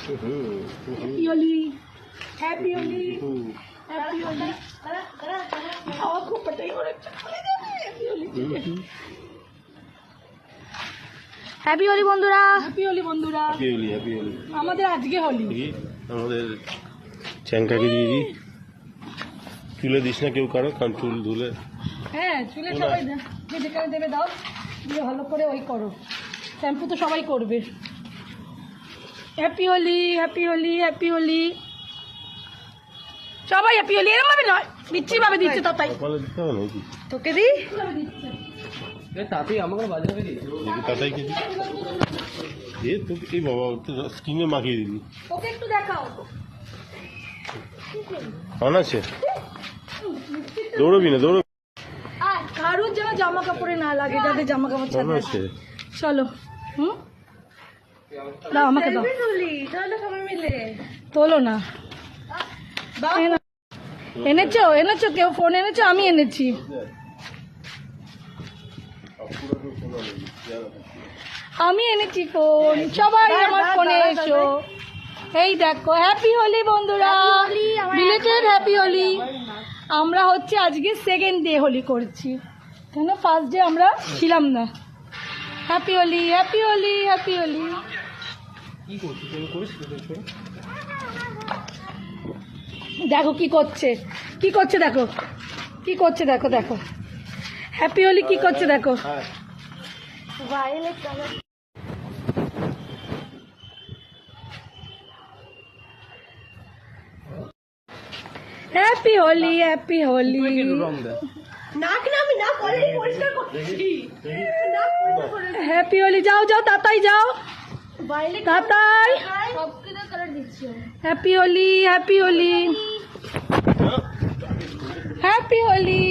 Happy Holi, happy Holi, happy Holi. খাওয়া খুব পেটেই করেছে। হ্যাপি হোলি বন্ধুরা, হ্যাপি হোলি বন্ধুরা, হ্যাপি হোলি, হ্যাপি হোলি। আমাদের আজকে হোলি। আমাদের চ্যাংকাকে দিয়ে দিই। চুলে দিস না কেউ কারো, কারণ চুল ধুলে। হ্যাঁ, চুলে সবাই যে যেখানে দেবে দাও, দিয়ে ভালো করে ওই করো। শ্যাম্পু তো সবাই করবে। Happy Holi, happy Holi, happy Holi, সবাই হ্যাপি হোলি। এরকম ভাবে নয়, দিচ্ছি ভাবে দিচ্ছে তাই। কপালে দিতে হবে নাকি? তোকে দিই তাতেই আমাকে বাজারে দিই। তাতেই কিছু এ তোকে এই বাবা স্কিনে মাখিয়ে দিবি। ওকে একটু দেখাও। অন আছে, দৌড়বি না, দৌড়বি। আর কারোর যেন জামা কাপড়ে না লাগে, যাদের জামা কাপড় ছাড়া আছে। চলো, দাও আমাকে দাও। সবাই মিলে তোলো না। এনেছো এনেছো, কেউ ফোন এনেছো? আমি এনেছি। আমি এনেছি ফোন, সবাই আমার ফোনে এসো। এই দেখো, হ্যাপি হোলি বন্ধুরা, বিলেটেড হ্যাপি হোলি। আমরা হচ্ছে আজকে সেকেন্ড ডে হোলি করছি, কেন ফার্স্ট ডে আমরা ছিলাম না। Happy Holi, happy Holi, happy Holi. দেখো কি করছে, কি করছে দেখো, কি করছে দেখো, দেখো হ্যাপি হোলি কি করছে দেখো। Happy Holi, happy Holi. Happy Holi, যাও যাও তাতাই যাও, Tatai. Happy Holi, happy Holi, happy Holi.